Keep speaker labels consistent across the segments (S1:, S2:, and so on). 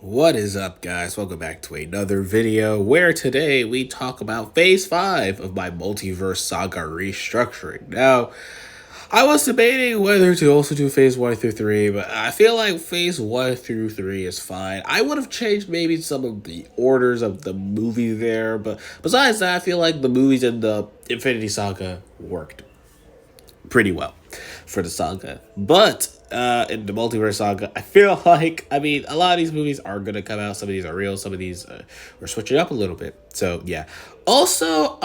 S1: What is up, guys? Welcome back to another video where today we talk about Phase 5 of my Multiverse Saga restructuring. Now, I was debating whether to also do Phase 1 through 3, but I feel like Phase 1 through 3 is fine. I would have changed maybe some of the orders of the movie there, but besides that, I feel like the movies in the Infinity Saga worked pretty well for the saga. But in the Multiverse Saga, I feel like, a lot of these movies are going to come out. Some of these are real. Some of these we're switching up a little bit. So, yeah. Also,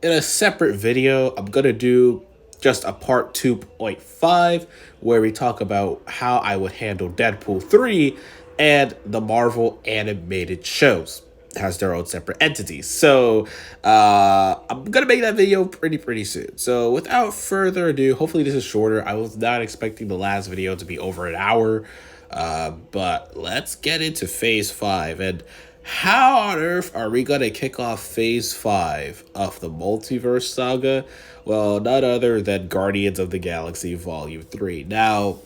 S1: in a separate video, I'm going to do just a part 2.5 where we talk about how I would handle Deadpool 3 and the Marvel animated shows. Has their own separate entities. So I'm gonna make that video pretty soon. So without further ado, hopefully this is shorter. I was not expecting the last video to be over an hour, but let's get into Phase 5. And how on earth are we gonna kick off Phase 5 of the Multiverse Saga? Well, none other than Guardians of the Galaxy Volume 3. Now,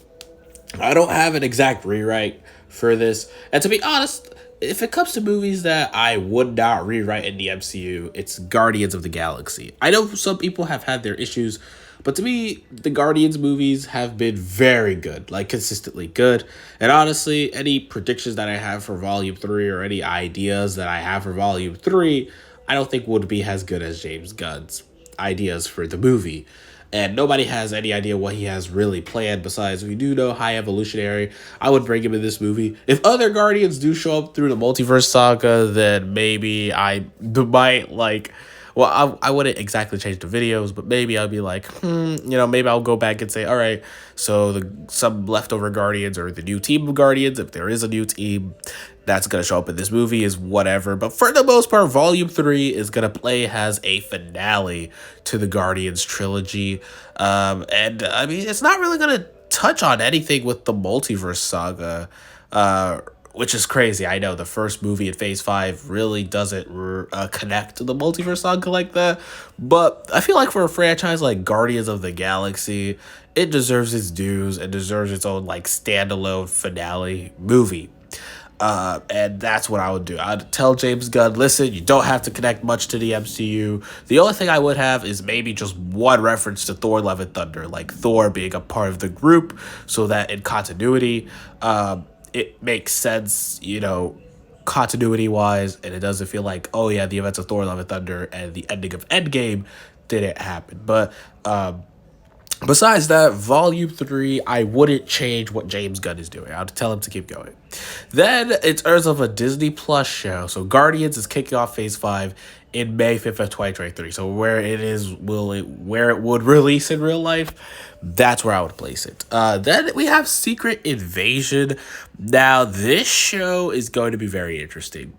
S1: I don't have an exact rewrite for this, and to be honest, if it comes to movies that I would not rewrite in the MCU, it's Guardians of the Galaxy. I know some people have had their issues, but to me, the Guardians movies have been very good, like consistently good. And honestly, any predictions that I have for Volume 3 or any ideas that I have for Volume 3, I don't think would be as good as James Gunn's ideas for the movie. And nobody has any idea what he has really planned. Besides, we do know High Evolutionary. I would bring him in this movie. If other Guardians do show up through the Multiverse Saga, then maybe I might like... Well, I wouldn't exactly change the videos, but maybe I'll be like, maybe I'll go back and say, all right, so some leftover Guardians or the new team of Guardians, if there is a new team that's going to show up in this movie, is whatever. But for the most part, Volume 3 is going to play as a finale to the Guardians trilogy. It's not really going to touch on anything with the Multiverse Saga, which is crazy. I know the first movie in Phase 5 really doesn't connect to the Multiverse Saga like that. But I feel like for a franchise like Guardians of the Galaxy, it deserves its dues. It deserves its own like standalone finale movie. And that's what I would do. I'd tell James Gunn, listen, you don't have to connect much to the MCU. The only thing I would have is maybe just one reference to Thor Love and Thunder, like Thor being a part of the group, so that in continuity, it makes sense, continuity-wise, and it doesn't feel like, oh yeah, the events of Thor Love and Thunder and the ending of Endgame didn't happen. But besides that, Volume 3, I wouldn't change what James Gunn is doing. I'd tell him to keep going. Then, in terms of a Disney Plus show, so Guardians is kicking off Phase 5 in May 5th of 2023. So where it would release in real life, that's where I would place it. Then we have Secret Invasion. Now, this show is going to be very interesting.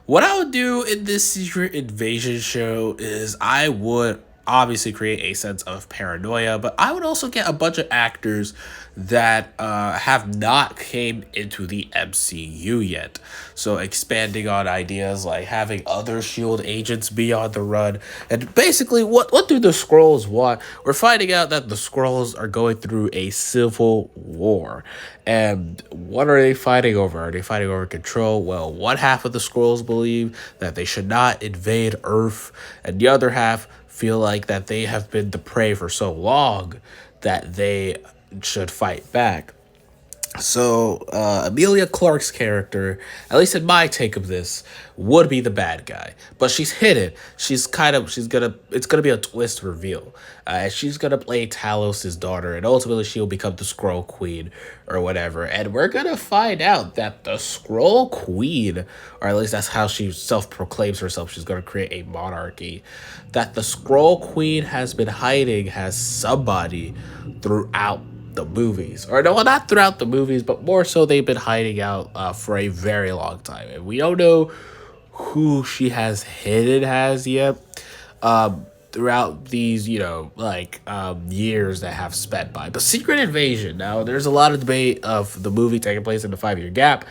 S1: What I would do in this Secret Invasion show is I would obviously create a sense of paranoia, but I would also get a bunch of actors that have not came into the MCU yet. So expanding on ideas like having other S.H.I.E.L.D. agents be on the run. And basically, what do the Skrulls want? We're finding out that the Skrulls are going through a civil war. And what are they fighting over? Are they fighting over control? Well, one half of the Skrulls believe that they should not invade Earth, and the other half feel like that they have been the prey for so long that they should fight back. So Emilia Clarke's character, at least in my take of this, would be the bad guy, but she's hidden. It's gonna be a twist reveal. She's gonna play Talos's daughter, and ultimately she'll become the Skrull Queen or whatever. And we're gonna find out that the Skrull Queen, or at least that's how she self-proclaims herself, she's gonna create a monarchy, that the Skrull Queen has been hiding as somebody throughout the movies. Or no, not throughout the movies, but more so they've been hiding out for a very long time. And we don't know who she has hidden as yet throughout these, years that have sped by. But Secret Invasion, now there's a lot of debate of the movie taking place in the 5-year gap.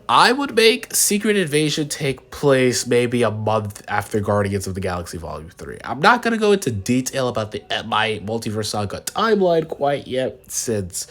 S1: I would make Secret Invasion take place maybe a month after Guardians of the Galaxy Volume 3. I'm not going to go into detail about my Multiverse Saga timeline quite yet, since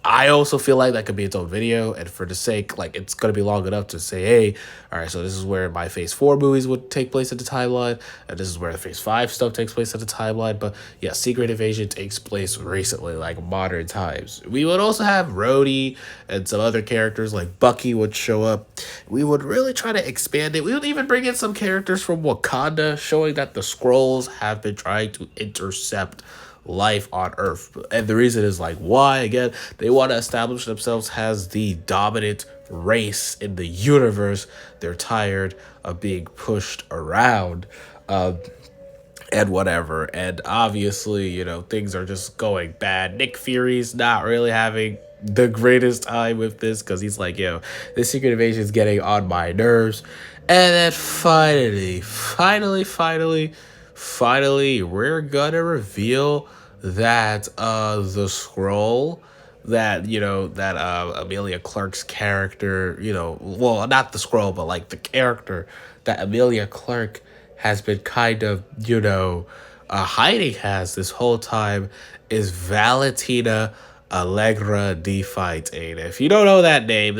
S1: I also feel like that could be its own video, and for the sake, like, it's gonna be long enough to say, hey, all right, so this is where my Phase 4 movies would take place in the timeline, and this is where the Phase 5 stuff takes place in the timeline. But yeah, Secret Invasion takes place recently, like modern times. We would also have Rhodey and some other characters like Bucky would show up. We would really try to expand it. We would even bring in some characters from Wakanda, showing that the Skrulls have been trying to intercept life on Earth. And the reason is like, why? Again, they want to establish themselves as the dominant race in the universe. They're tired of being pushed around. And whatever. And obviously, things are just going bad. Nick Fury's not really having the greatest time with this because he's like, this Secret Invasion is getting on my nerves. And then finally, we're gonna reveal that the scroll that Amelia Clark's character, well, not the scroll, but like the character that Amelia Clark has been kind of, hiding has this whole time is Valentina Allegra D. Fighting. If you don't know that name,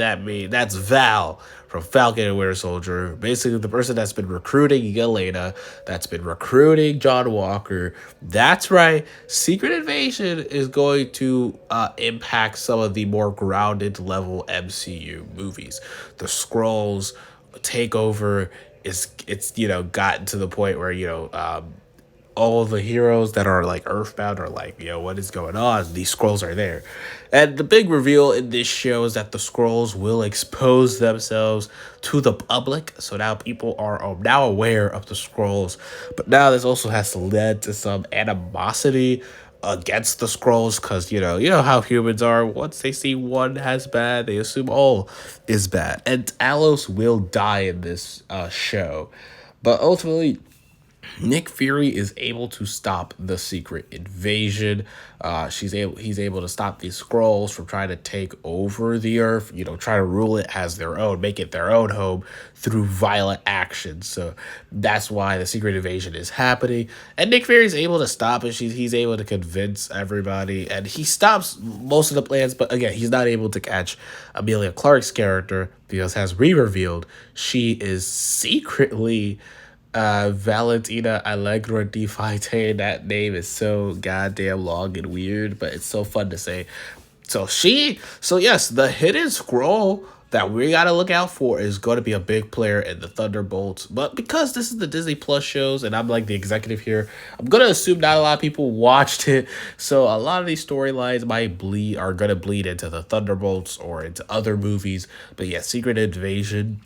S1: that's Val from Falcon and Winter Soldier. Basically, the person that's been recruiting Yelena, that's been recruiting John Walker. That's right. Secret Invasion is going to impact some of the more grounded level MCU movies. The Skrulls take over. It's gotten to the point where all the heroes that are like Earthbound are like, what is going on? These Skrulls are there. And the big reveal in this show is that the Skrulls will expose themselves to the public. So now people are now aware of the Skrulls. But now this also has led to some animosity against the Skrulls because, you know how humans are. Once they see one has bad, they assume all is bad. And Talos will die in this show. But ultimately, Nick Fury is able to stop the Secret Invasion. He's able to stop these Skrulls from trying to take over the Earth, try to rule it as their own, make it their own home through violent action. So that's why the Secret Invasion is happening. And Nick Fury is able to stop it. He's able to convince everybody, and he stops most of the plans, but again, he's not able to catch Amelia Clark's character because, as revealed, she is secretly Valentina Allegra D. Fighting. That name is so goddamn long and weird, but it's so fun to say. So yes, the hidden scroll that we gotta look out for is going to be a big player in the Thunderbolts. But because this is the Disney Plus shows and I'm like the executive here, I'm gonna assume not a lot of people watched it. So a lot of these storylines are gonna bleed into the Thunderbolts or into other movies. But yeah, Secret Invasion,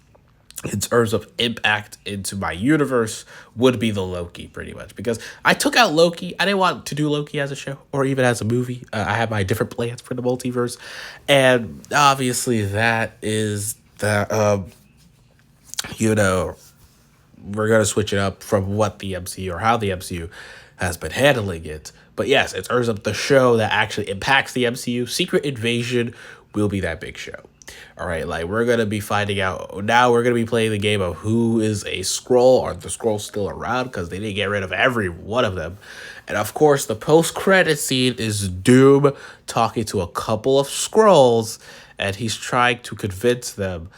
S1: in terms of impact into my universe, would be the Loki, pretty much, because I took out Loki. I didn't want to do Loki as a show or even as a movie. I have my different plans for the multiverse, and obviously that is that we're gonna switch it up from what the MCU or how the MCU has been handling it. But yes, in terms of the show that actually impacts the MCU, Secret Invasion will be that big show. All right, like we're gonna be finding out now. We're gonna be playing the game of who is a Skrull. Are the Skrulls still around? Because they didn't get rid of every one of them. And of course, the post-credit scene is Doom talking to a couple of Skrulls, and he's trying to convince them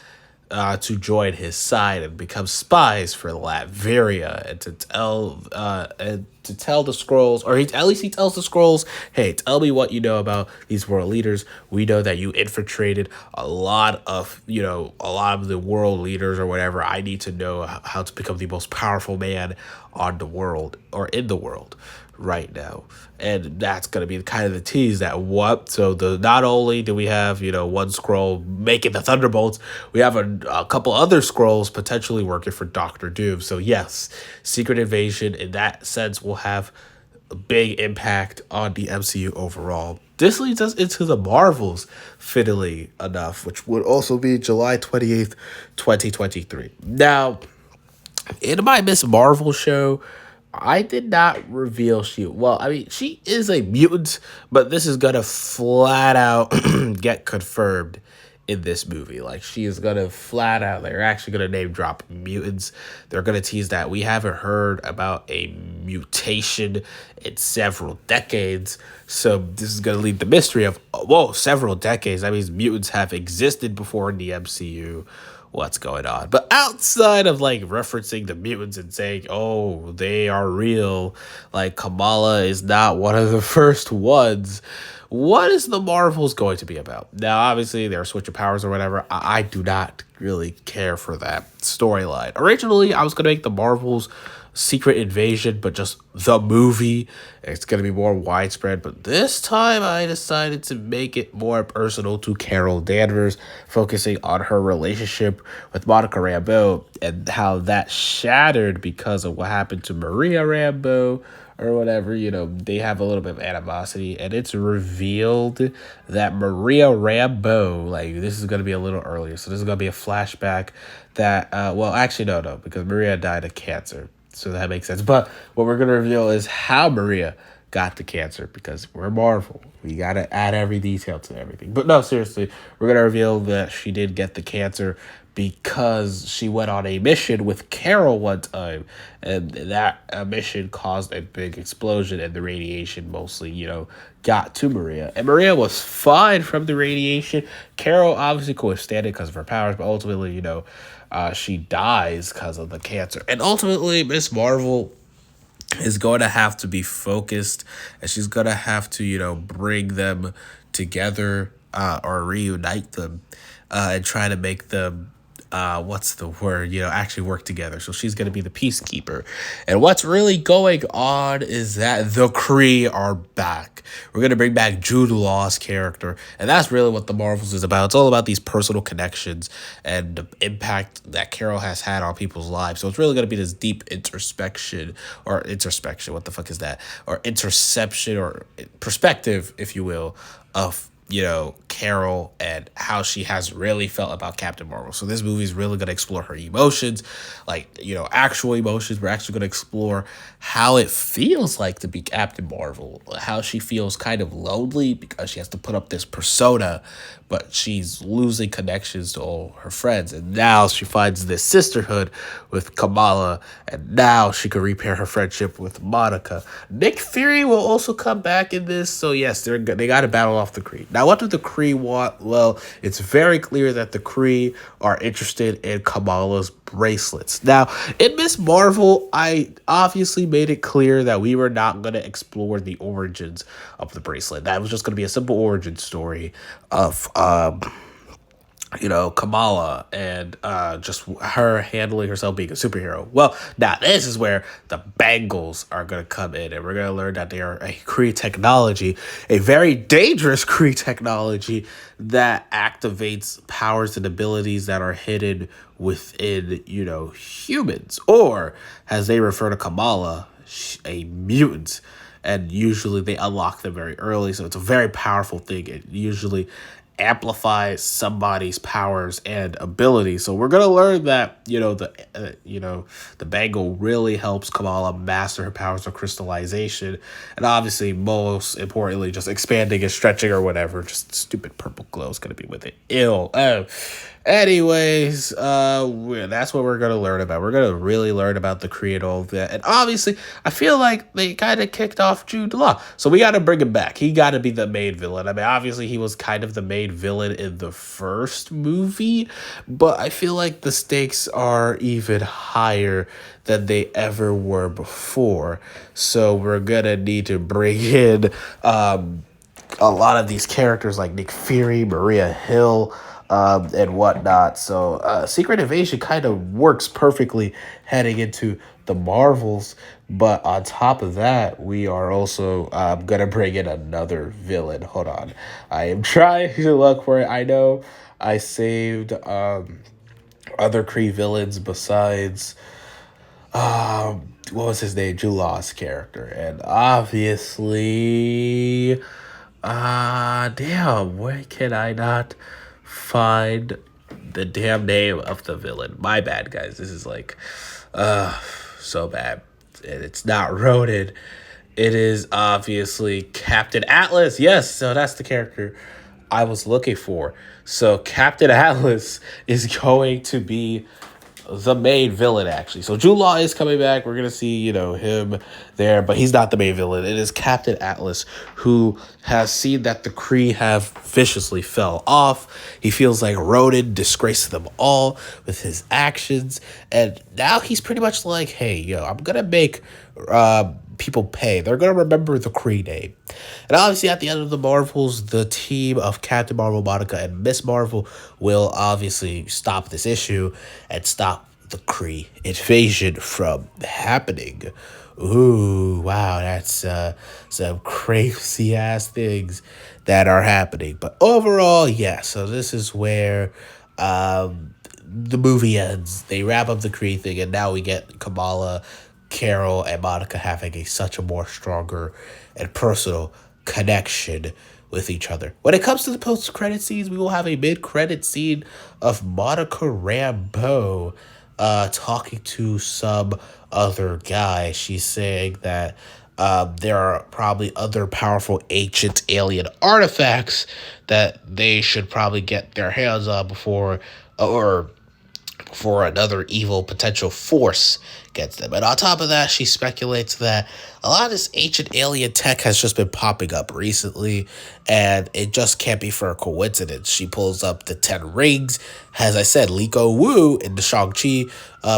S1: to join his side and become spies for Latveria, and to tell the Skrulls, or at least he tells the Skrulls, hey, tell me what you know about these world leaders. We know that you infiltrated a lot of the world leaders or whatever. I need to know how to become the most powerful man on the world or in the world right now. And that's going to be kind of the tease that what. So not only do we have, one Skrull making the Thunderbolts, we have a couple other Skrulls potentially working for Doctor Doom. So yes, Secret Invasion in that sense will have a big impact on the MCU overall. This leads us into the Marvels, fiddly enough, which would also be July 28th, 2023. Now, in my Miss Marvel show, I did not reveal she is a mutant, but this is gonna flat out get confirmed in this movie. Like, she is gonna flat out, they're actually gonna name drop mutants. They're gonna tease that we haven't heard about a mutation in several decades. So this is gonna lead the mystery of, whoa, several decades. That means mutants have existed before in the MCU. What's going on? But outside of like referencing the mutants and saying, oh, they are real, like Kamala is not one of the first ones, what is the Marvels going to be about? Now, obviously, they're switching powers or whatever. I do not really care for that storyline. Originally, I was going to make the Marvels Secret Invasion, but just the movie. It's going to be more widespread. But this time, I decided to make it more personal to Carol Danvers, focusing on her relationship with Monica Rambeau and how that shattered because of what happened to Maria Rambeau or whatever. You know, they have a little bit of animosity, and it's revealed that Maria Rambeau, like, this is going to be a little earlier, so this is going to be a flashback that, well, actually, no, because Maria died of cancer, so that makes sense. But what we're going to reveal is how Maria got the cancer, because we're Marvel. We got to add every detail to everything. But no, seriously, we're going to reveal that she did get the cancer because she went on a mission with Carol one time, and that mission caused a big explosion, and the radiation mostly, you know, got to Maria. And Maria was fine from the radiation. Carol obviously could withstand it because of her powers, but ultimately, you know, she dies because of the cancer. And ultimately, Miss Marvel is going to have to be focused, and she's going to have to, you know, bring them together, or reunite them, and try to make them, what's the word, you know, actually work together. So she's going to be the peacekeeper. And what's really going on is that the Kree are back. We're going to bring back Jude Law's character. And that's really what the Marvels is about. It's all about these personal connections and the impact that Carol has had on people's lives. So it's really going to be this deep introspection, or what the fuck is that? Or interception, or perspective, if you will, of, you know, Carol and how she has really felt about Captain Marvel. So this movie is really going to explore her emotions, like, you know, actual emotions. We're actually going to explore how it feels like to be Captain Marvel, how she feels kind of lonely because she has to put up this persona, but she's losing connections to all her friends. And now she finds this sisterhood with Kamala, and now she can repair her friendship with Monica. Nick Fury will also come back in this. So yes, they got to battle off the Kree. Now, what do the Kree want? Well, it's very clear that the Kree are interested in Kamala's bracelets. Now, in Miss Marvel, I obviously made it clear that we were not going to explore the origins of the bracelet. That was just going to be a simple origin story of, you know, Kamala and just her handling herself being a superhero. Well, now this is where the Bangles are going to come in, and we're going to learn that they are a Kree technology, a very dangerous Kree technology that activates powers and abilities that are hidden within, you know, humans, or as they refer to Kamala, a mutant. And usually they unlock them very early, so it's a very powerful thing. It usually amplifies somebody's powers and abilities. So we're gonna learn that, you know, the Bangle really helps Kamala master her powers of crystallization, and obviously most importantly, just expanding and stretching or whatever. Just stupid purple glow is gonna be with it. Ill. Anyways, that's what we're gonna learn about. We're gonna really learn about the Kree and all of that. And obviously, I feel like they kind of kicked off Jude Law, so we got to bring him back. He got to be the main villain. I mean, obviously, he was kind of the main villain in the first movie, but I feel like the stakes are even higher than they ever were before. So we're gonna need to bring in a lot of these characters like Nick Fury, Maria Hill, and whatnot. So Secret Invasion kind of works perfectly heading into the Marvels. But on top of that, we are also going to bring in another villain. Hold on. I am trying to look for it. I know I saved other Kree villains besides, what was his name? Julaw's character. And obviously, damn, where can I not find the damn name of the villain? My bad, guys. This is like, so bad. And it's not Ronan. It is obviously Captain Atlas. Yes, so that's the character. I was looking for. So Captain Atlas is going to be the main villain, actually. So Jude Law is coming back. We're gonna see, him there, but he's not the main villain. It is Captain Atlas, who has seen that the Kree have viciously fell off. He feels like Ronan disgraced them all with his actions, and now he's pretty much like, hey, I'm gonna make people pay. They're gonna remember the Kree name. And obviously, at the end of the Marvels, the team of Captain Marvel, Monica, and Miss Marvel will obviously stop this issue and stop the Kree invasion from happening. Ooh, wow, that's some crazy ass things that are happening. But overall, yeah, so this is where the movie ends. They wrap up the Kree thing, and now we get Kamala, Carol, and Monica having such a more stronger and personal connection with each other. When it comes to the post-credit scenes, we will have a mid-credit scene of Monica Rambeau talking to some other guy. She's saying that there are probably other powerful ancient alien artifacts that they should probably get their hands on before another evil potential force gets them. And on top of that, she speculates that a lot of this ancient alien tech has just been popping up recently, and it just can't be for a coincidence. She pulls up the 10 rings. As I said, Liko Wu in the Shang-Chi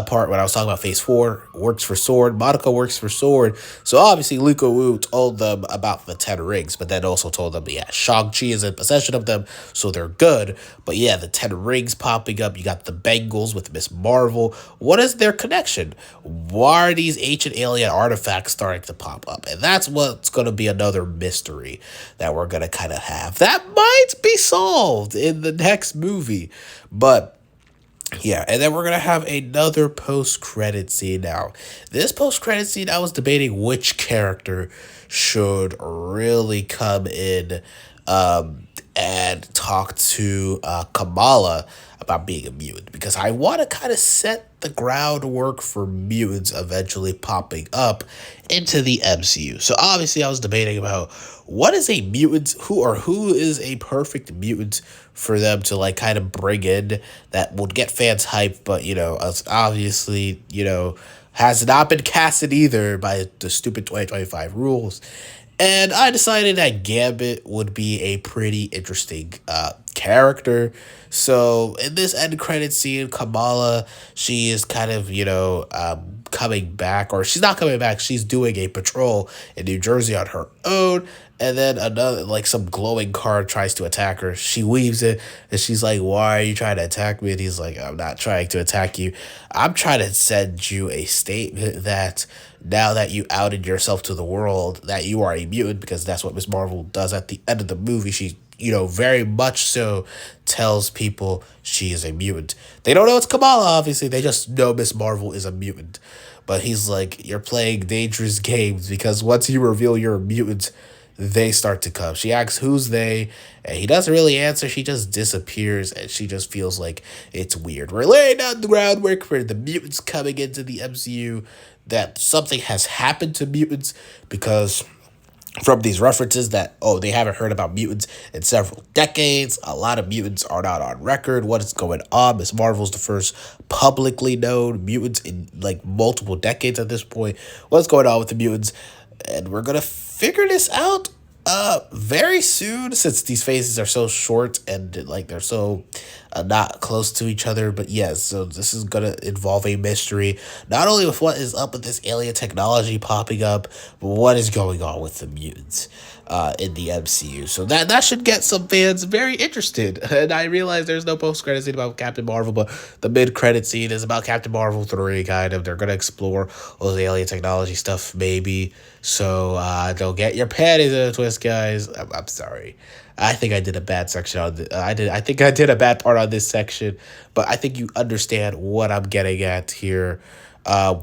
S1: part when I was talking about Phase 4 works for Sword. Monica works for Sword. So obviously Liko Wu told them about the 10 rings, but then also told them, yeah, Shang-Chi is in possession of them, so they're good. But yeah, the 10 rings popping up. You got the Bengals with Miss Marvel. What is their connection? Why are these ancient alien artifacts starting to pop up? And that's what's going to be another mystery that we're going to kind of have. That might be solved in the next movie. But yeah, and then we're going to have another post-credit scene now. This post-credit scene, I was debating which character should really come in and talk to Kamala about being a mutant, because I want to kind of set the groundwork for mutants eventually popping up into the MCU. So obviously I was debating about what is a mutant, who is a perfect mutant for them to like kind of bring in that would get fans hyped, but obviously, has not been casted either by the stupid 2025 rules. And I decided that Gambit would be a pretty interesting character. So in this end credit scene, Kamala, she is kind of, coming back, or she's not coming back. She's doing a patrol in New Jersey on her own. And then another, like some glowing card tries to attack her. She weaves it, and she's like, why are you trying to attack me? And he's like, I'm not trying to attack you. I'm trying to send you a statement that now that you outed yourself to the world, that you are a mutant, because that's what Miss Marvel does at the end of the movie. She, very much so tells people she is a mutant. They don't know it's Kamala, obviously. They just know Miss Marvel is a mutant. But he's like, you're playing dangerous games, because once you reveal you're a mutant, they start to come. She asks who's they, and he doesn't really answer. She just disappears, and she just feels like it's weird. We're laying down the groundwork for the mutants coming into the MCU, that something has happened to mutants, because from these references that, they haven't heard about mutants in several decades. A lot of mutants are not on record. What is going on? Miss Marvel's the first publicly known mutants in like multiple decades at this point. What's going on with the mutants? And we're going to figure this out very soon, since these phases are so short and like they're so not close to each other. But yes, so this is gonna involve a mystery, not only with what is up with this alien technology popping up, but what is going on with the mutants in the MCU. So that should get some fans very interested. And I realize there's no post-credit scene about Captain Marvel, but the mid-credit scene is about Captain Marvel 3, kind of. They're gonna explore all the alien technology stuff, maybe. So don't get your panties in a twist, guys. I'm sorry. I think I did a bad section on I think I did a bad part on this section, but I think you understand what I'm getting at here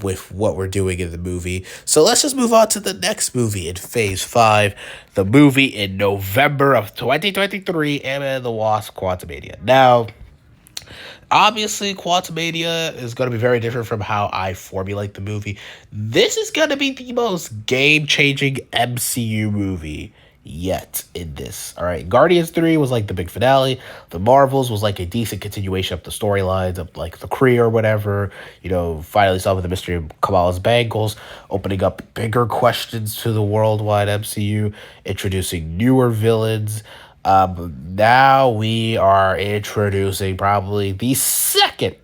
S1: with what we're doing in the movie. So let's just move on to the next movie in Phase 5, the movie in November of 2023, Ant-Man and the Wasp: Quantumania. Now, obviously, Quantumania is going to be very different from how I formulate the movie. This is going to be the most game-changing MCU movie yet in this. All right, Guardians 3 was like the big finale. The Marvels was like a decent continuation of the storylines of like the Kree or whatever. Finally solving the mystery of Kamala's bangles, opening up bigger questions to the worldwide MCU, introducing newer villains. Now we are introducing probably the second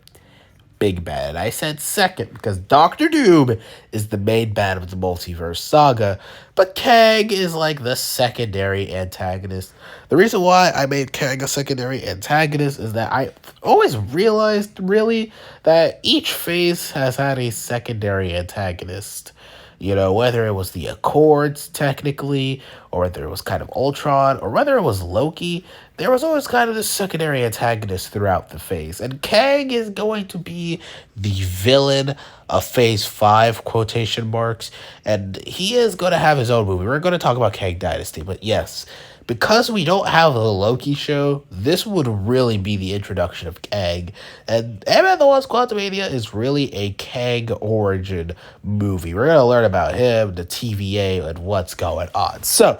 S1: big bad. I said second because Doctor Doom is the main bad of the Multiverse Saga, but Kang is like the secondary antagonist. The reason why I made Kang a secondary antagonist is that I always realized, really, that each phase has had a secondary antagonist. Whether it was the Accords, technically, or whether it was kind of Ultron, or whether it was Loki, there was always kind of this secondary antagonist throughout the phase. And Kang is going to be the villain of Phase 5, quotation marks, and he is going to have his own movie. We're going to talk about Kang Dynasty, but yes, because we don't have the Loki show, this would really be the introduction of Kang. And Ant-Man the Wasp: Quantumania is really a Kang origin movie. We're going to learn about him, the TVA, and what's going on. So,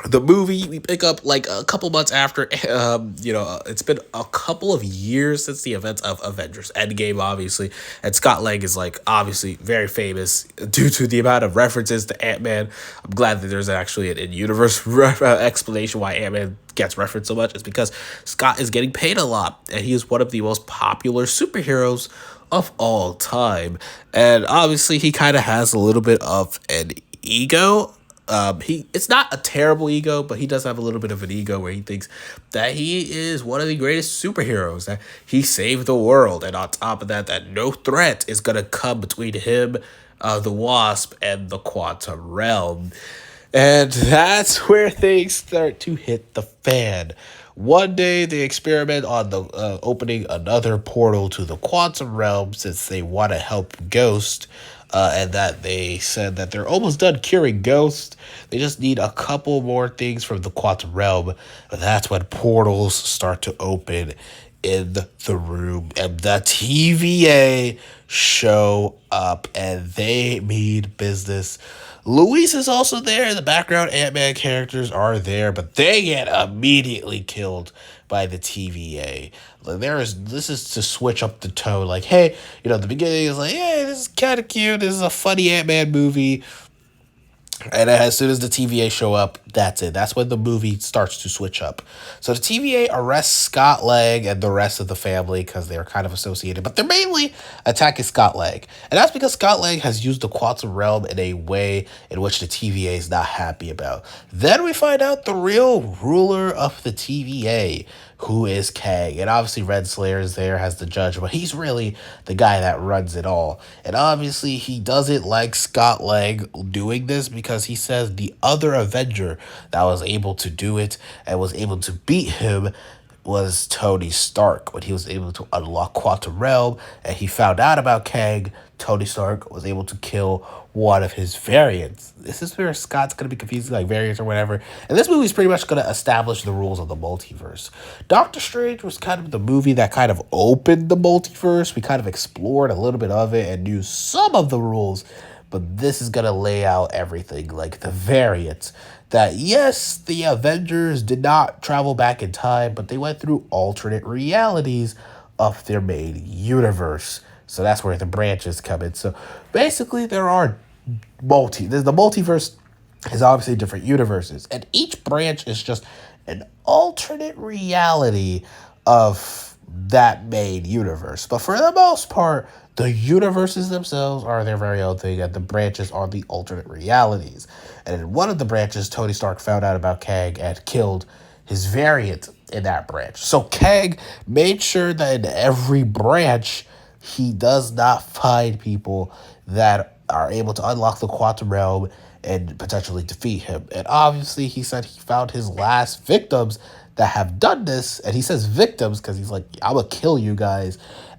S1: the movie we pick up like a couple months after. It's been a couple of years since the events of Avengers Endgame, obviously, and Scott Lang is like obviously very famous due to the amount of references to Ant-Man. I'm glad that there's actually an in-universe explanation why Ant-Man gets referenced so much. It's because Scott is getting paid a lot, and he is one of the most popular superheroes of all time, and obviously he kind of has a little bit of an ego. It's not a terrible ego, but he does have a little bit of an ego where he thinks that he is one of the greatest superheroes, that he saved the world, and on top of that, that no threat is gonna come between him, the Wasp, and the quantum realm. And that's where things start to hit the fan. One day, they experiment on the opening another portal to the quantum realm since they want to help Ghost, and that they said that they're almost done curing Ghost. They just need a couple more things from the quantum realm. But that's when portals start to open in the room, and the TVA show up, and they mean business. Luis is also there. The background Ant-Man characters are there, but they get immediately killed by the TVA. This is to switch up the tone. Like, hey, the beginning is like, hey, this is kind of cute. This is a funny Ant-Man movie. And as soon as the TVA show up, that's it. That's when the movie starts to switch up. So the TVA arrests Scott Lang and the rest of the family because they're kind of associated. But they're mainly attacking Scott Lang. And that's because Scott Lang has used the quantum realm in a way in which the TVA is not happy about. Then we find out the real ruler of the TVA, who is Kang. And obviously Renslayer is there as the judge, but he's really the guy that runs it all. And obviously he doesn't like Scott Lang doing this because he says the other Avenger that was able to do it and was able to beat him was Tony Stark. When he was able to unlock Quantum Realm and he found out about Kang, Tony Stark was able to kill one of his variants. This is where Scott's going to be confusing like variants or whatever. And this movie is pretty much going to establish the rules of the multiverse. Doctor Strange was kind of the movie that kind of opened the multiverse. We kind of explored a little bit of it and knew some of the rules. But this is going to lay out everything, like the variants. That, yes, the Avengers did not travel back in time, but they went through alternate realities of their main universe. So that's where the branches come in. So basically, the multiverse is obviously different universes. And each branch is just an alternate reality of that main universe. But for the most part, the universes themselves are their very own thing, and the branches are the alternate realities. And in one of the branches, Tony Stark found out about Kang and killed his variant in that branch. So Kang made sure that in every branch, he does not find people that are able to unlock the quantum realm and potentially defeat him. And obviously, he said he found his last victims that have done this. And he says victims because he's like, I'm going to kill you guys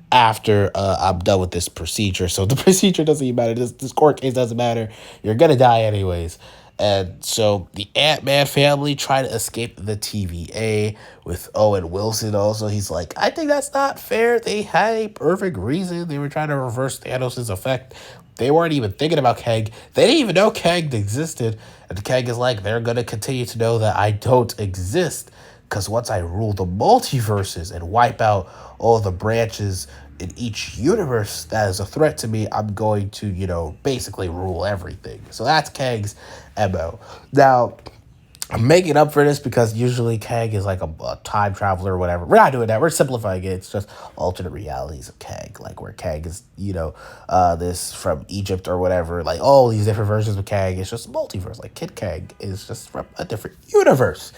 S1: after I'm done with this procedure. So the procedure doesn't even matter. This court case doesn't matter. You're going to die anyways. And so the Ant-Man family try to escape the TVA with Owen Wilson also. He's like, I think that's not fair. They had a perfect reason. They were trying to reverse Thanos' effect. They weren't even thinking about Kang. They didn't even know Kang existed. And Kang is like, they're going to continue to know that I don't exist. Because once I rule the multiverses and wipe out all the branches in each universe that is a threat to me, I'm going to, basically rule everything. So that's Kang's MO. Now, I'm making up for this because usually Kang is like a time traveler or whatever. We're not doing that. We're simplifying it. It's just alternate realities of Kang, like where Kang is, this from Egypt or whatever. Like all these different versions of Kang. It's just multiverse. Like Kid Kang is just from a different universe.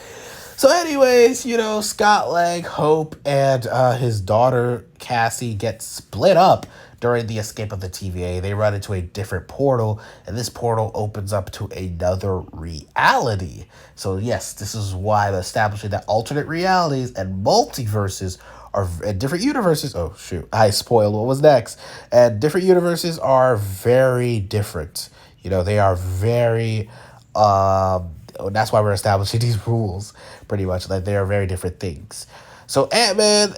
S1: So, anyways, Scott Lang, Hope, and his daughter Cassie get split up during the escape of the TVA. They run into a different portal, and this portal opens up to another reality. So, yes, this is why I'm establishing that alternate realities and multiverses are and different universes. Oh shoot, I spoiled what was next. And different universes are very different. They are very. That's why we're establishing these rules, pretty much. That they are very different things. So Ant-Man,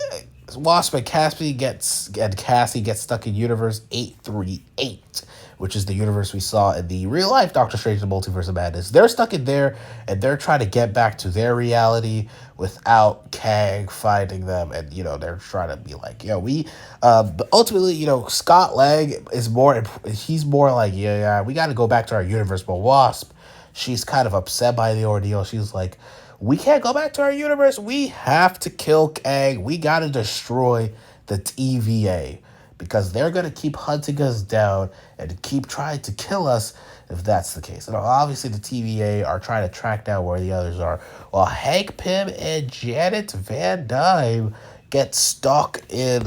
S1: Wasp, and Cassie get stuck in Universe 838, which is the universe we saw in the real life Doctor Strange: The Multiverse of Madness. They're stuck in there, and they're trying to get back to their reality without Kang finding them. And they're trying to be like, we. But ultimately, Scott Lang is more. He's more like, yeah, we got to go back to our universe. But Wasp, she's kind of upset by the ordeal. She's like, we can't go back to our universe. We have to kill Kang. We got to destroy the TVA because they're going to keep hunting us down and keep trying to kill us if that's the case. And obviously the TVA are trying to track down where the others are, while Hank Pym and Janet Van Dyne get stuck in,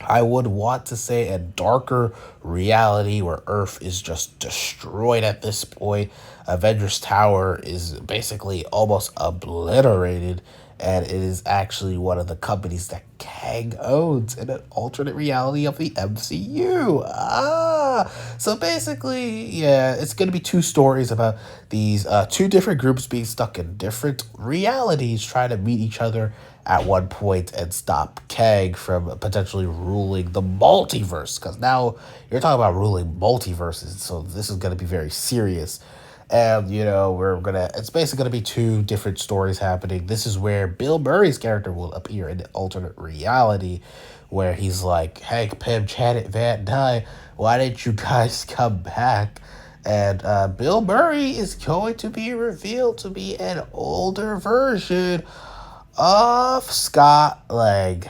S1: I would want to say, a darker reality where Earth is just destroyed at this point. Avengers Tower is basically almost obliterated, and it is actually one of the companies that Kang owns in an alternate reality of the MCU. So basically, yeah, it's going to be two stories about these two different groups being stuck in different realities, trying to meet each other at one point and stop Kang from potentially ruling the multiverse. Because now you're talking about ruling multiverses, so this is going to be very serious. And, it's basically going to be two different stories happening. This is where Bill Murray's character will appear in the alternate reality, where he's like, Hank Pym, Janet Van Dyne, why didn't you guys come back? And Bill Murray is going to be revealed to be an older version of Scott Lang.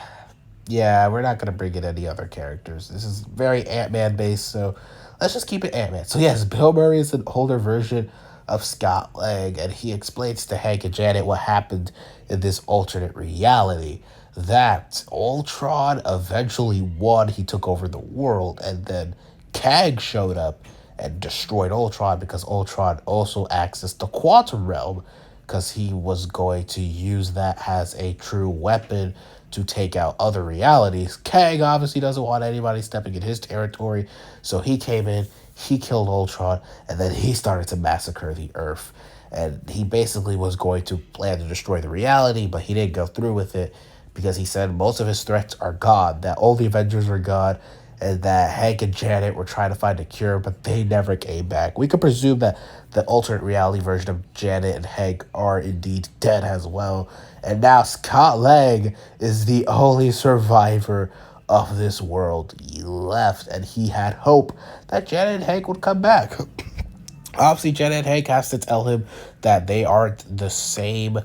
S1: Yeah, we're not going to bring in any other characters. This is very Ant-Man based, so let's just keep it Ant-Man. So yes, Bill Murray is an older version of Scott Lang, and he explains to Hank and Janet what happened in this alternate reality. That Ultron eventually won, he took over the world, and then Kang showed up and destroyed Ultron because Ultron also accessed the quantum realm because he was going to use that as a true weapon to take out other realities. Kang obviously doesn't want anybody stepping in his territory, so he came in, he killed Ultron, and then he started to massacre the Earth. And he basically was going to plan to destroy the reality, but he didn't go through with it because he said most of his threats are gone, that all the Avengers are gone, and that Hank and Janet were trying to find a cure, but they never came back. We could presume that the alternate reality version of Janet and Hank are indeed dead as well. And now Scott Lang is the only survivor of this world. He left, and he had hope that Janet and Hank would come back. Obviously, Janet and Hank has to tell him that they aren't the same,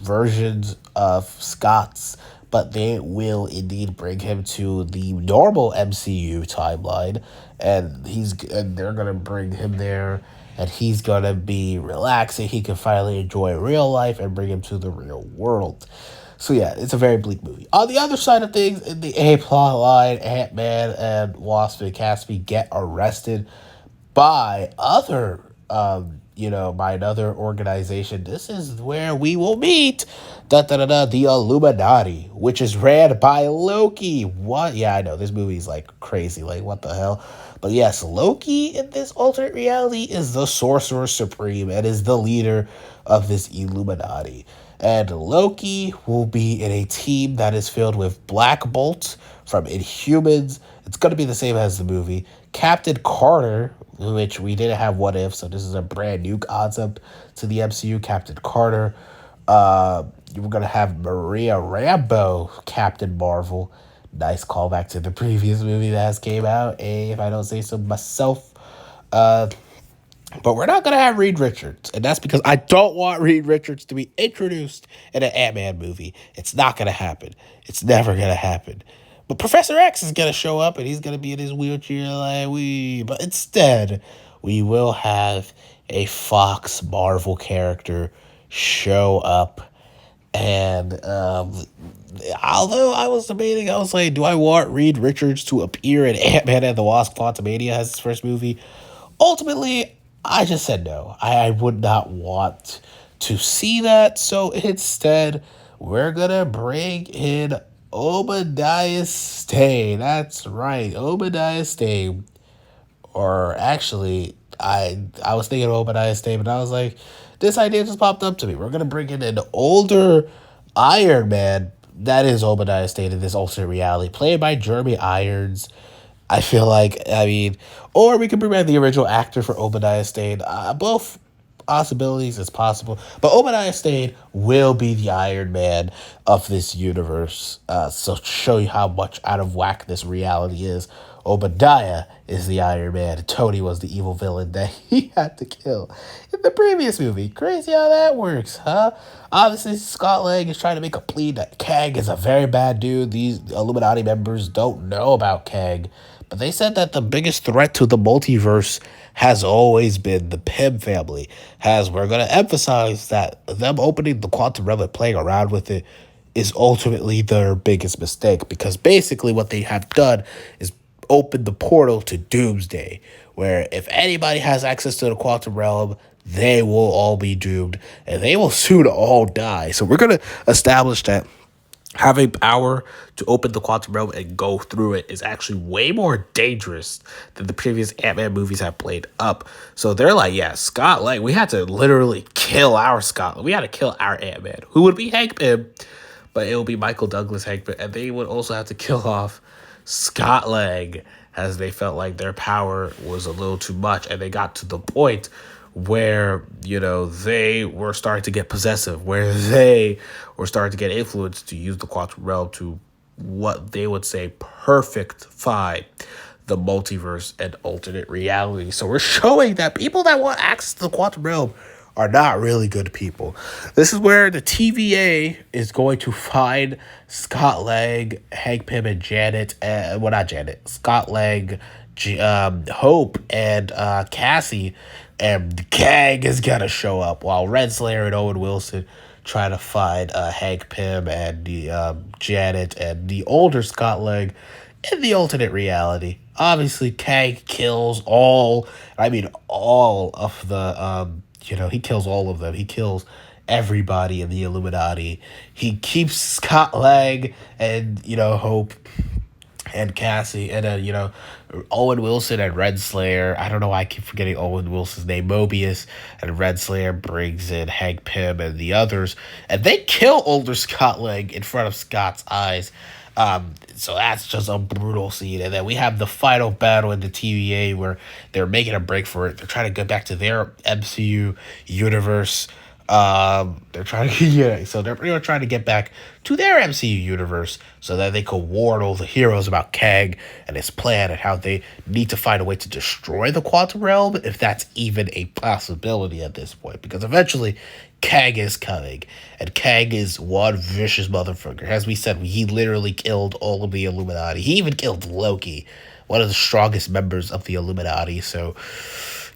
S1: versions of Scott's, but they will indeed bring him to the normal MCU timeline, and they're gonna bring him there, and he's gonna be relaxing. He can finally enjoy real life and bring him to the real world. So yeah, it's a very bleak movie. On the other side of things, in the A plot line, Ant-Man and Wasp and Cassie get arrested by other by another organization. This is where we will meet the Illuminati, which is ran by Loki. What? Yeah, I know this movie is like crazy. Like, what the hell? But yes, Loki in this alternate reality is the Sorcerer Supreme and is the leader of this Illuminati. And Loki will be in a team that is filled with Black Bolt from Inhumans. It's going to be the same as the movie. Captain Carter, which we didn't have What If, so this is a brand new concept to the MCU. Captain Carter. You were going to have Maria Rambeau, Captain Marvel. Nice callback to the previous movie that has came out, if I don't say so myself. But we're not going to have Reed Richards. And that's because I don't want Reed Richards to be introduced in an Ant-Man movie. It's not going to happen. It's never going to happen. But Professor X is going to show up and he's going to be in his wheelchair But instead, we will have a Fox Marvel character show up. And although I was debating, I was like, do I want Reed Richards to appear in Ant-Man and the Wasp Quantumania as his first movie? Ultimately, I just said no. I would not want to see that. So instead, we're going to bring in Obadiah Stane. That's right, Obadiah Stane. Or actually, I was thinking of Obadiah Stane, but I was like, this idea just popped up to me. We're going to bring in an older Iron Man. That is Obadiah Stane in this alternate reality, played by Jeremy Irons. I feel like, or we could bring back the original actor for Obadiah Stane. Both possibilities is possible. But Obadiah Stane will be the Iron Man of this universe. So to show you how much out of whack this reality is, Obadiah is the Iron Man. Tony was the evil villain that he had to kill in the previous movie. Crazy how that works, huh? Obviously, Scott Lang is trying to make a plea that Kang is a very bad dude. These Illuminati members don't know about Kang. But they said that the biggest threat to the multiverse has always been the Pym family. As we're going to emphasize that them opening the quantum realm and playing around with it is ultimately their biggest mistake. Because basically what they have done is open the portal to Doomsday, where if anybody has access to the quantum realm, they will all be doomed, and they will soon all die. So we're going to establish that having power to open the quantum realm and go through it is actually way more dangerous than the previous Ant-Man movies have played up. So they're like, yeah, Scott Lang, we had to literally kill our Scott. We had to kill our Ant-Man, who would be Hank Pym, but it will be Michael Douglas Hank Pym, and they would also have to kill off Scott Lang, as they felt like their power was a little too much, and they got to the point where, they were starting to get possessive, where they were starting to get influenced to use the quantum realm to what they would say perfectify the multiverse and alternate reality. So we're showing that people that want access to the quantum realm are not really good people. This is where the TVA is going to find Scott Lang, Hank Pym, and Janet. Not Janet. Scott Lang, Hope, and Cassie. And Kang is going to show up while Renslayer and Owen Wilson try to find Hank Pym and the Janet and the older Scott Lang in the alternate reality. Obviously, Kang kills all of the... he kills all of them. He kills everybody in the Illuminati. He keeps Scott Lang and, Hope and Cassie and Owen Wilson and Renslayer. I don't know why I keep forgetting Owen Wilson's name. Mobius and Renslayer brings in Hank Pym and the others, and they kill older Scott Lang in front of Scott's eyes. So that's just a brutal scene. And then we have the final battle in the TVA where they're making a break for it. They're trying to get back to their MCU universe. They're trying to so they're pretty much trying to get back to their MCU universe so that they could warn all the heroes about Kang and his plan and how they need to find a way to destroy the quantum realm, if that's even a possibility at this point, because eventually Kang is coming, and Kang is one vicious motherfucker. As we said, he literally killed all of the Illuminati. He even killed Loki, one of the strongest members of the Illuminati. So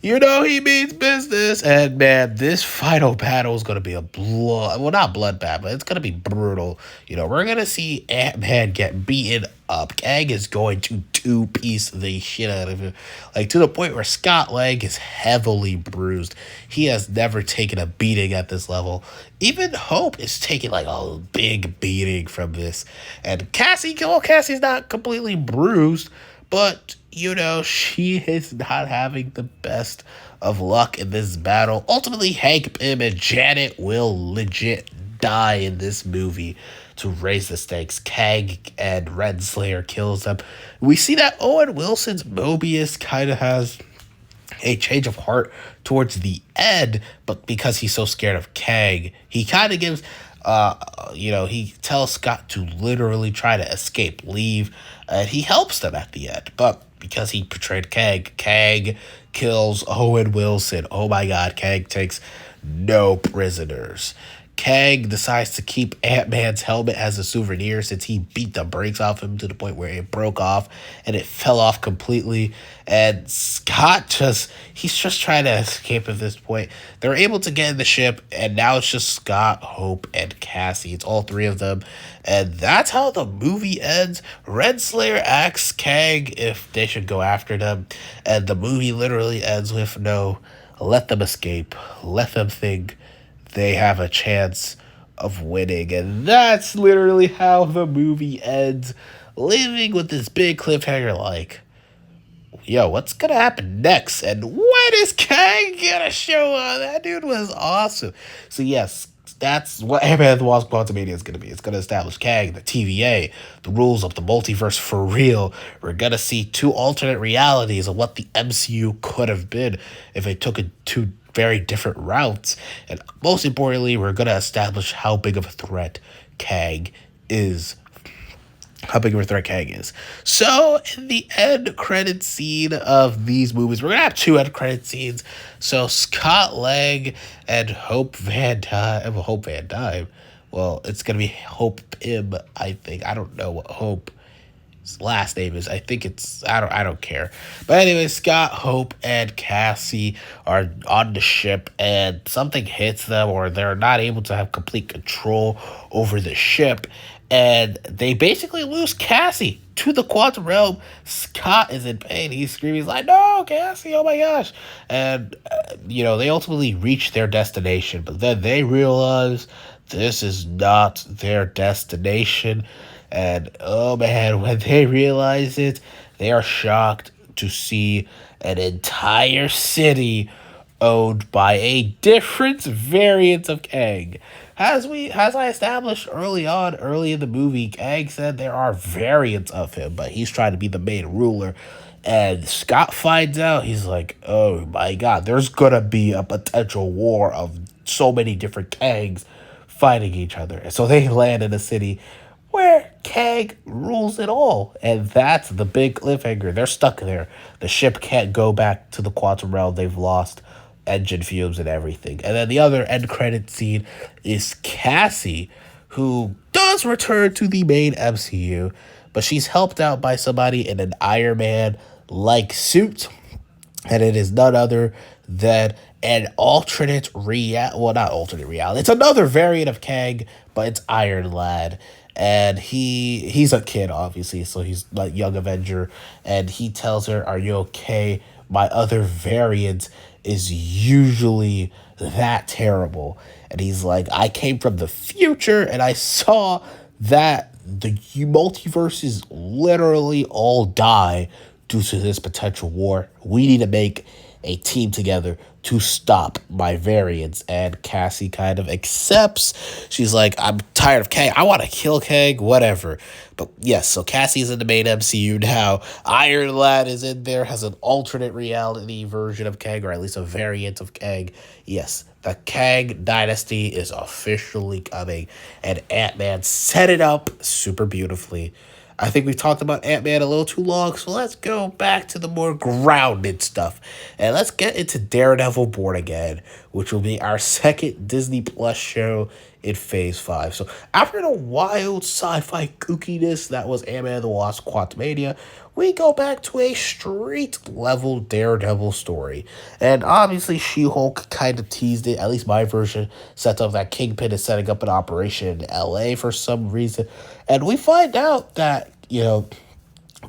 S1: You know he means business. And man, this final battle is going to be a blood. Well, not bloodbath, but it's going to be brutal. We're going to see Ant-Man get beaten up. Kang is going to two-piece the shit out of him. Like, to the point where Scott Lang is heavily bruised. He has never taken a beating at this level. Even Hope is taking, like, a big beating from this. And Cassie's not completely bruised, but, she is not having the best of luck in this battle. Ultimately, Hank Pym and Janet will legit die in this movie to raise the stakes. Kang and Renslayer kills them. We see that Owen Wilson's Mobius kind of has a change of heart towards the end, but because he's so scared of Kang, he kind of gives he tells Scott to literally try to escape, leave, and he helps them at the end. But because he betrayed Kang kills Owen Wilson. Oh my god, Kang takes no prisoners. Kang decides to keep Ant-Man's helmet as a souvenir since he beat the brakes off him to the point where it broke off and it fell off completely. And he's just trying to escape at this point. They're able to get in the ship, and now it's just Scott, Hope, and Cassie. It's all three of them. And that's how the movie ends. Renslayer asks Kang if they should go after them. And the movie literally ends with, no, let them escape. Let them think they have a chance of winning. And that's literally how the movie ends, leaving with this big cliffhanger like, yo, what's gonna happen next? And when is Kang gonna show up? That dude was awesome. So yes, that's what Ant-Man and the Wasp: Quantumania is gonna be. It's gonna establish Kang, the TVA, the rules of the multiverse for real. We're gonna see two alternate realities of what the MCU could have been if it took two very different routes. And most importantly, we're gonna establish how big of a threat Kang is. So, in the end credit scene of these movies, we're going to have two end credit scenes. So, Scott Lang and Hope Van Dyne. Well, it's going to be Hope Pym, I think. I don't know what Hope's last name is. I think it's, I don't care. But anyway, Scott, Hope, and Cassie are on the ship, and something hits them, or they're not able to have complete control over the ship. And they basically lose Cassie to the quantum realm. Scott is in pain. He's screaming. He's like, no, Cassie, oh my gosh. And, they ultimately reach their destination. But then they realize this is not their destination. And, oh man, when they realize it, they are shocked to see an entire city owned by a different variant of Kang. As I established early in the movie, Kang said there are variants of him, but he's trying to be the main ruler. And Scott finds out, he's like, oh my god, there's gonna be a potential war of so many different Kangs fighting each other. And so they land in a city where Kang rules it all. And that's the big cliffhanger. They're stuck there. The ship can't go back to the quantum realm. They've lost engine fumes and everything. And then the other end credit scene is Cassie, who does return to the main MCU, but she's helped out by somebody in an Iron Man-like suit, and it is none other than an alternate reality. Well, not alternate reality. It's another variant of Kang, but it's Iron Lad. And he's a kid, obviously, so he's like young Avenger, and he tells her, are you okay? My other variant is usually that terrible. And he's like, I came from the future and I saw that the multiverses literally all die due to this potential war. We need to make a team together to stop my variants. And Cassie kind of accepts. She's like, I'm tired of Kang. I want to kill Kang, whatever. But yes, so Cassie's in the main MCU now. Iron Lad is in there, has an alternate reality version of Kang, or at least a variant of Kang. Yes, the Kang dynasty is officially coming, and Ant-Man set it up super beautifully. I think we've talked about Ant-Man a little too long, so let's go back to the more grounded stuff. And let's get into Daredevil Born Again, which will be our second Disney Plus show in Phase 5. So after the wild sci-fi kookiness that was Ant-Man and the Wasp Quantumania, we go back to a street-level Daredevil story. And obviously She-Hulk kind of teased it, at least my version, sets up that Kingpin is setting up an operation in LA for some reason. And we find out that,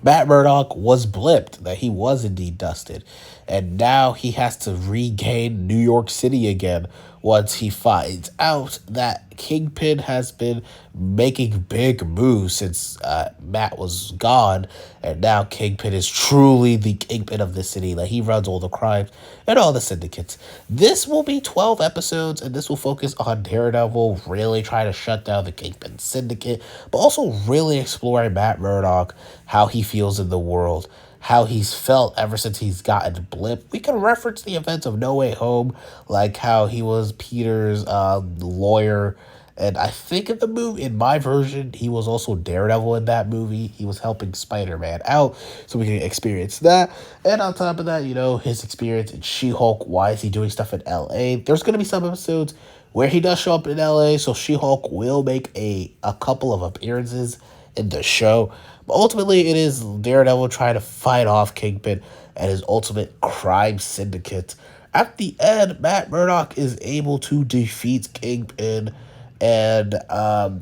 S1: Matt Murdock was blipped, that he was indeed dusted. And now he has to regain New York City again once he finds out that Kingpin has been making big moves since Matt was gone. And now Kingpin is truly the Kingpin of the city. Like, he runs all the crimes and all the syndicates. This will be 12 episodes, and this will focus on Daredevil really trying to shut down the Kingpin syndicate, but also really exploring Matt Murdock, how he feels in the world, how he's felt ever since he's gotten blip. We can reference the events of No Way Home, like how he was Peter's lawyer. And I think in the movie, in my version, he was also Daredevil in that movie. He was helping Spider-Man out, so we can experience that. And on top of that, his experience in She-Hulk. Why is he doing stuff in LA? There's going to be some episodes where he does show up in LA, so She-Hulk will make a couple of appearances in the show. But ultimately, it is Daredevil trying to fight off Kingpin and his ultimate crime syndicate. At the end, Matt Murdock is able to defeat Kingpin, and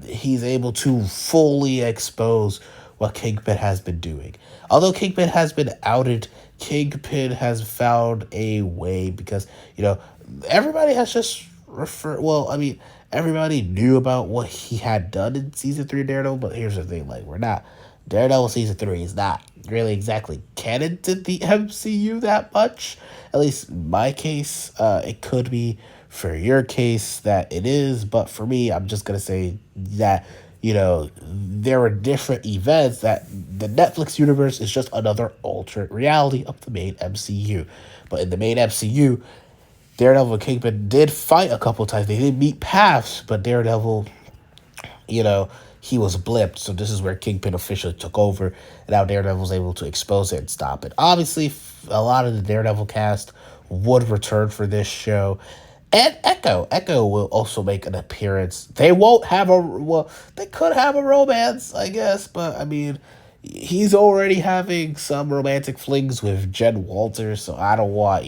S1: he's able to fully expose what Kingpin has been doing. Although Kingpin has been outed, Kingpin has found a way because, everybody has just everybody knew about what he had done in season 3 of Daredevil, but here's the thing, Daredevil season 3 is not really exactly canon to the MCU that much. At least in my case, it could be for your case that it is, but for me, I'm just going to say that, there are different events that the Netflix universe is just another alternate reality of the main MCU. But in the main MCU, Daredevil and Kingpin did fight a couple times. They did meet paths, but Daredevil, he was blipped. So this is where Kingpin officially took over, and now Daredevil was able to expose it and stop it. Obviously, a lot of the Daredevil cast would return for this show. And Echo will also make an appearance. They won't have they could have a romance, I guess, but he's already having some romantic flings with Jen Walters, so I don't want,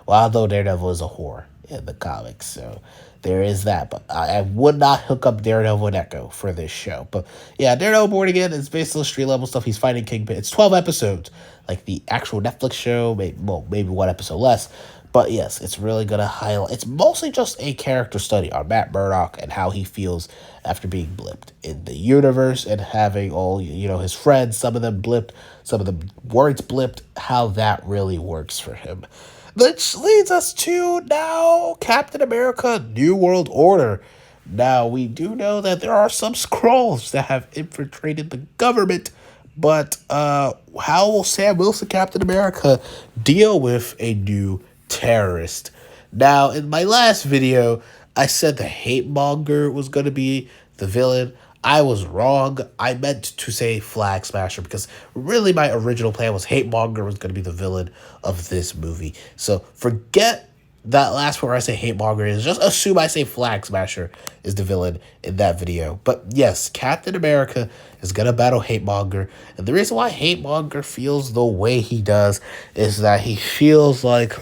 S1: although Daredevil is a whore in the comics, so there is that, but I would not hook up Daredevil and Echo for this show. But yeah, Daredevil Born Again is basically street level stuff. He's fighting Kingpin. It's 12 episodes, like the actual Netflix show, maybe one episode less. But yes, it's really going to highlight... It's mostly just a character study on Matt Murdock and how he feels after being blipped in the universe and having all, his friends, some of them blipped, some of them weren't blipped, how that really works for him. Which leads us to now Captain America New World Order. Now, we do know that there are some Skrulls that have infiltrated the government, but how will Sam Wilson, Captain America, deal with a new terrorist? Now, in my last video, I said the hate monger was going to be the villain. I was wrong. I meant to say Flag Smasher because really my original plan was hate monger was going to be the villain of this movie. So forget that last part where I say hate monger is. Just assume I say Flag Smasher is the villain in that video. But yes, Captain America is going to battle hate monger. And the reason why hate monger feels the way he does is that he feels like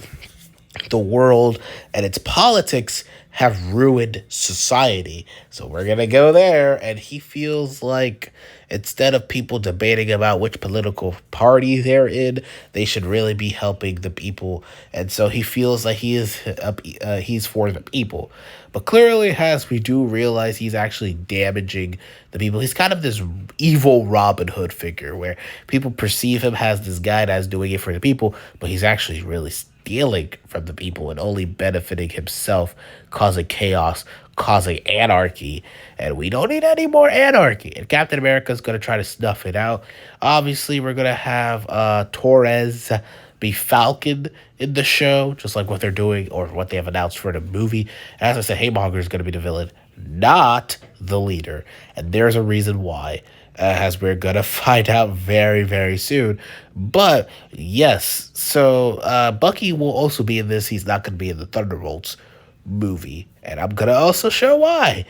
S1: the world and its politics have ruined society. So we're going to go there, and he feels like instead of people debating about which political party they're in, they should really be helping the people. And so he feels like he's for the people. But clearly, as we do realize, he's actually damaging the people. He's kind of this evil Robin Hood figure where people perceive him as this guy that's doing it for the people, but he's actually really stealing from the people and only benefiting himself, causing chaos, causing anarchy. And we don't need any more anarchy. And Captain America is going to try to snuff it out. Obviously, we're going to have Torres be Falcon in the show, just like what they're doing or what they have announced for the movie. As I said, Haymonger is going to be the villain, not the leader. And there's a reason why, as we're going to find out very, very soon. But yes, so Bucky will also be in this. He's not going to be in the Thunderbolts. movie. And I'm going to also show why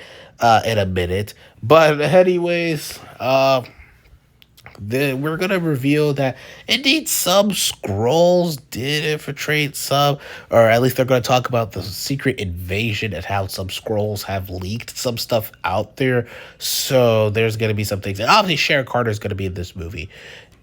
S1: in a minute. But anyways, then we're gonna reveal that indeed some scrolls did infiltrate some, or at least they're gonna talk about the secret invasion and how some scrolls have leaked some stuff out there. So there's gonna be some things, and obviously Sharon Carter is gonna be in this movie,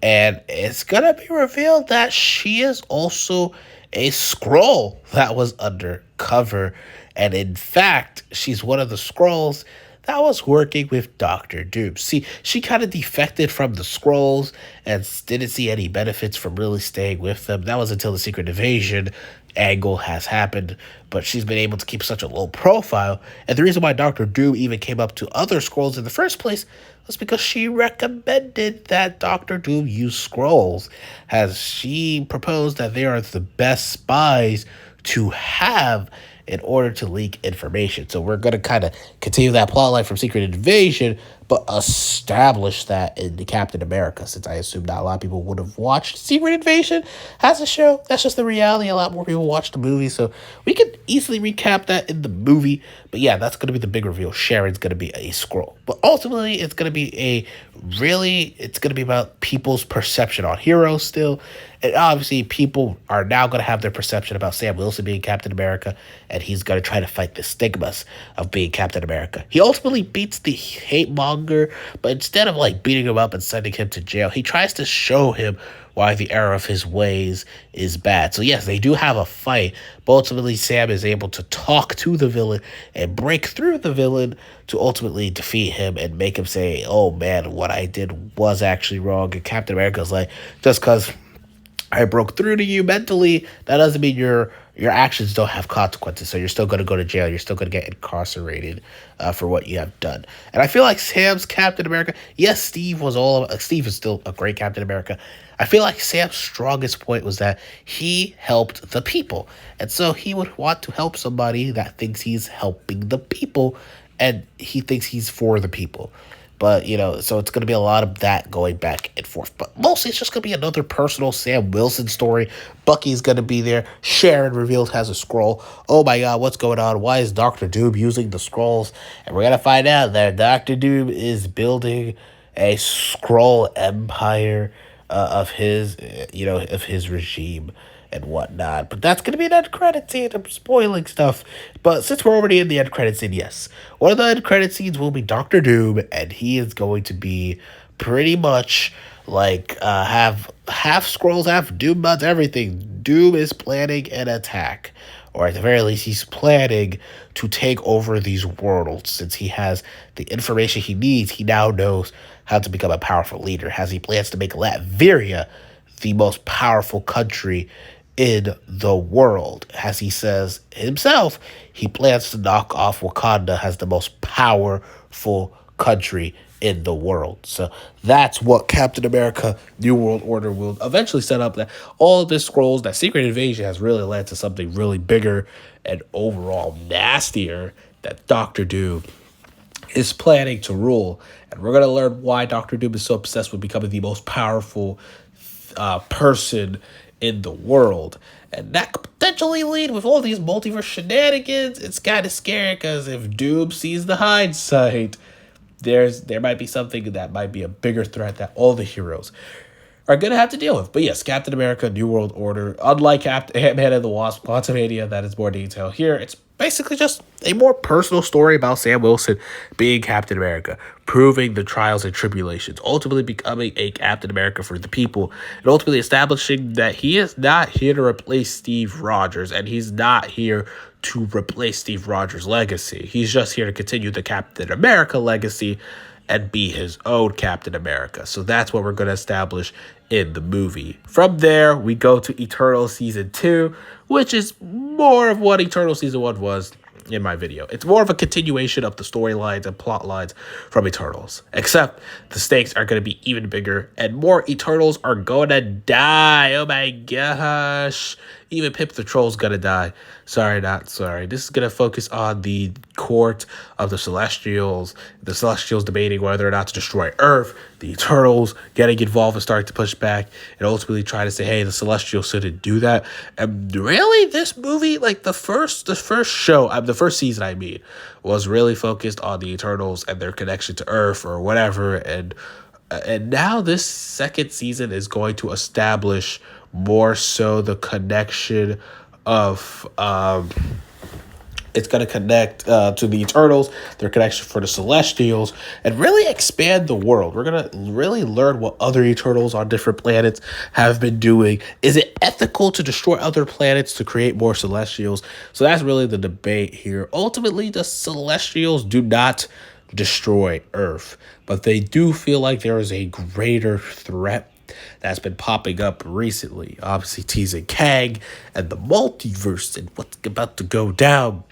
S1: and it's gonna be revealed that she is also a scroll that was undercover, and in fact, she's one of the scrolls that was working with Doctor Doom. See, she kind of defected from the Skrulls and didn't see any benefits from really staying with them. That was until the Secret Invasion angle has happened, but she's been able to keep such a low profile. And the reason why Doctor Doom even came up to other Skrulls in the first place was because she recommended that Doctor Doom use Skrulls, as she proposed that they are the best spies to have in order to leak information. So we're going to kind of continue that plotline from Secret Invasion, but establish that in the Captain America, since I assume not a lot of people would have watched Secret Invasion as a show. That's just the reality. A lot more people watch the movie, so we can easily recap that in the movie. But yeah, that's going to be the big reveal. Sharon's going to be a Skrull. But ultimately, it's going to be it's going to be about people's perception on heroes still. And obviously, people are now going to have their perception about Sam Wilson being Captain America, and he's going to try to fight the stigmas of being Captain America. He ultimately beats the hate monger, but instead of beating him up and sending him to jail, he tries to show him why the error of his ways is bad. So yes, they do have a fight, but ultimately Sam is able to talk to the villain and break through the villain to ultimately defeat him and make him say, oh man, what I did was actually wrong. And Captain America's like, just because I broke through to you mentally, that doesn't mean your actions don't have consequences. So you're still going to go to jail. You're still going to get incarcerated for what you have done. And I feel like Sam's Captain America, yes, Steve is still a great Captain America. I feel like Sam's strongest point was that he helped the people. And so he would want to help somebody that thinks he's helping the people and he thinks he's for the people. But, so it's going to be a lot of that going back and forth. But mostly it's just going to be another personal Sam Wilson story. Bucky's going to be there. Sharon revealed has a Skrull. Oh my God, what's going on? Why is Doctor Doom using the Skrulls? And we're going to find out that Doctor Doom is building a Skrull empire of his regime and whatnot. But that's going to be an end credit scene. I'm spoiling stuff. But since we're already in the end credit scene, yes. One of the end credit scenes will be Doctor Doom, and he is going to be pretty much have half Skrulls, half Doom bots, everything. Doom is planning an attack. Or at the very least, he's planning to take over these worlds. Since he has the information he needs, he now knows how to become a powerful leader. As he plans to make Latveria the most powerful country in the world. As he says himself, he plans to knock off Wakanda as the most powerful country in the world. So that's what Captain America New World Order will eventually set up, that all of this scrolls, that Secret Invasion has really led to something really bigger and overall nastier that Doctor Doom is planning to rule. And we're going to learn why Doctor Doom is so obsessed with becoming the most powerful person in the world. And that could potentially lead with all these multiverse shenanigans. It's kind of scary because if Doom sees the hindsight, there might be something that might be a bigger threat that all the heroes are going to have to deal with. But yes, Captain America, New World Order, unlike Ant-Man and the Wasp, Quantumania, that is more detail. Here, it's basically just a more personal story about Sam Wilson being Captain America, proving the trials and tribulations, ultimately becoming a Captain America for the people, and ultimately establishing that he is not here to replace Steve Rogers, and he's not here to replace Steve Rogers' legacy. He's just here to continue the Captain America legacy and be his own Captain America. So that's what we're going to establish in the movie. From there, we go to Eternal Season 2, which is more of what Eternal Season 1 was in my video. It's more of a continuation of the storylines and plot lines from Eternals, except the stakes are going to be even bigger and more Eternals are going to die. Oh my gosh. even Pip the Troll's gonna die. Sorry, not sorry. This is gonna focus on the court of the Celestials. The Celestials debating whether or not to destroy Earth. The Eternals getting involved and starting to push back, and ultimately trying to say, "Hey, the Celestials shouldn't do that." And really, this movie, like the first show, the first season, I mean, was really focused on the Eternals and their connection to Earth or whatever, and now this second season is going to establish more so the connection of it's going to connect to the Eternals, their connection for the Celestials, and really expand the world. We're going to really learn what other Eternals on different planets have been doing. Is it ethical to destroy other planets to create more Celestials? So that's really the debate here. Ultimately, the Celestials do not destroy Earth, but they do feel like there is a greater threat that's been popping up recently. Obviously, teasing Kang and the multiverse and what's about to go down.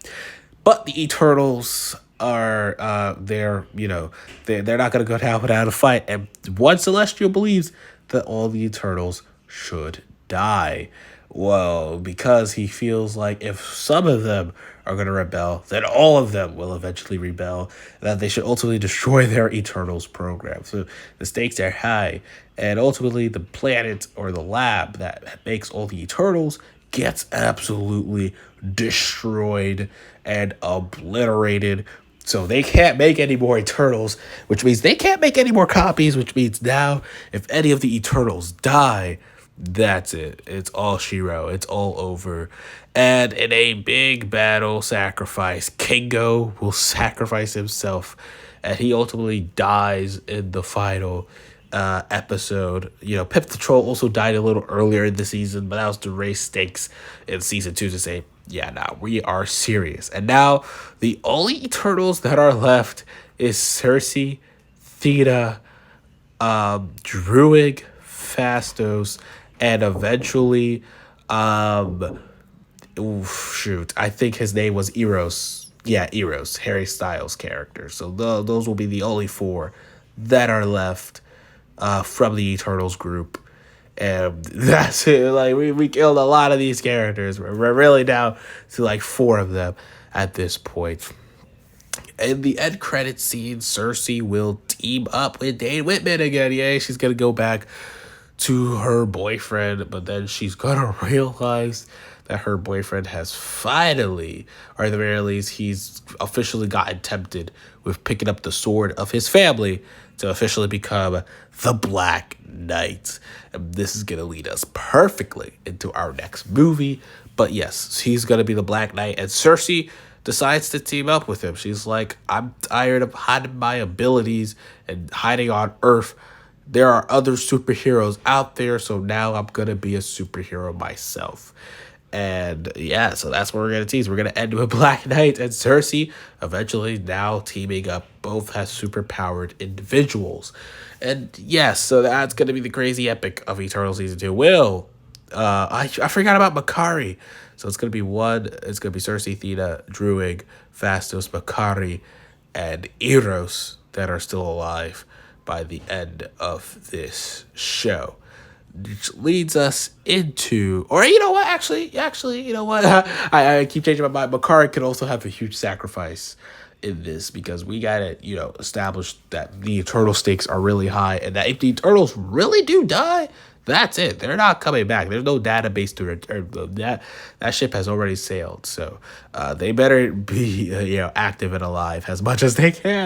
S1: But the Eternals are they're not gonna go down without a fight. And one Celestial believes that all the Eternals should die. Well, because he feels like if some of them are going to rebel, then all of them will eventually rebel, and that they should ultimately destroy their Eternals program. So the stakes are high, and ultimately the planet or the lab that makes all the Eternals gets absolutely destroyed and obliterated. So they can't make any more Eternals, which means they can't make any more copies, which means now if any of the Eternals die, that's it. It's all Shiro. It's all over. And in a big battle sacrifice, Kingo will sacrifice himself, and he ultimately dies in the final episode. Pip the Troll also died a little earlier in the season, but that was to raise stakes in season 2 to say, yeah, now we are serious. And now the only Eternals that are left is Cersei, Theta, Druig, Fastos, and eventually, I think his name was Eros. Yeah, Eros, Harry Styles' character. So those will be the only 4 that are left from the Eternals group. And that's it. Like, we killed a lot of these characters. We're really down to like 4 of them at this point. In the end credit scene, Cersei will team up with Dane Whitman again. Yay, she's going to go back to her boyfriend, but then she's gonna realize that her boyfriend has finally, or at the very least, he's officially gotten tempted with picking up the sword of his family to officially become the Black Knight. And this is gonna lead us perfectly into our next movie. But yes, he's gonna be the Black Knight, and Cersei decides to team up with him. She's like, I'm tired of hiding my abilities and hiding on Earth. There are other superheroes out there, so now I'm going to be a superhero myself. And yeah, so that's what we're going to tease. We're going to end with Black Knight and Cersei eventually now teaming up, both as superpowered individuals. And yes, so that's going to be the crazy epic of Eternal Season 2. I forgot about Makari. So it's going to be Cersei, Theta, Druig, Fastos, Makari, and Eros that are still alive by the end of this show. Which leads us into, or you know what, actually, you know what, I keep changing my mind. Makari could also have a huge sacrifice in this, because we gotta, establish that the Eternal stakes are really high, and that if the Eternals really do die, that's it. They're not coming back. There's no database to return. That ship has already sailed. So they better be active and alive as much as they can.